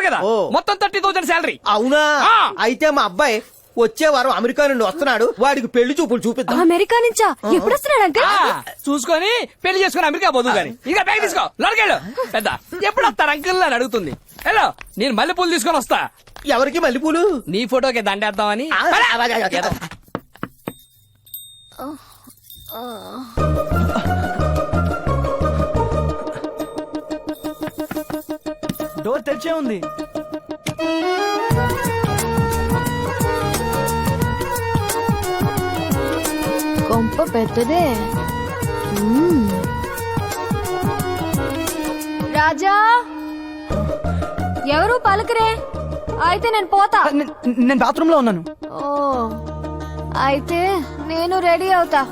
కదా మొత్తం 30,000 శాలరీ. అవునా? అయితే మా అబ్బాయి వచ్చే వారం అమెరికా నుండి వస్తున్నాడు, వాడికి పెళ్లి చూపులు చూపిద్దాం. అమెరికా నుంచా? ఎప్పుడు వస్తున్నాడు అంకుల్? చూసుకొని పెళ్లి చేసుకుని అమెరికా పోదు గాని. ఇక బ్యాగ్ తీసుకో, లోకెళ్ళు. పెద్ద ఎప్పుడు వస్తారు అంకుల్ అని అడుగుతుంది. హలో, నేను మల్లెపూలు తీసుకొని వస్తా. ఎవరికి మల్లెపూలు? నీ ఫోటోకి దండేద్దామని. డోర్ తెరిచే ఉంది. కొంప పెద్దదే. రాజా, ఎవరు పలకరే? అయితే నేను పోతా. నేను బాత్రూమ్ లో ఉన్నాను. ఓ, అయితే నేను రెడీ అవుతా.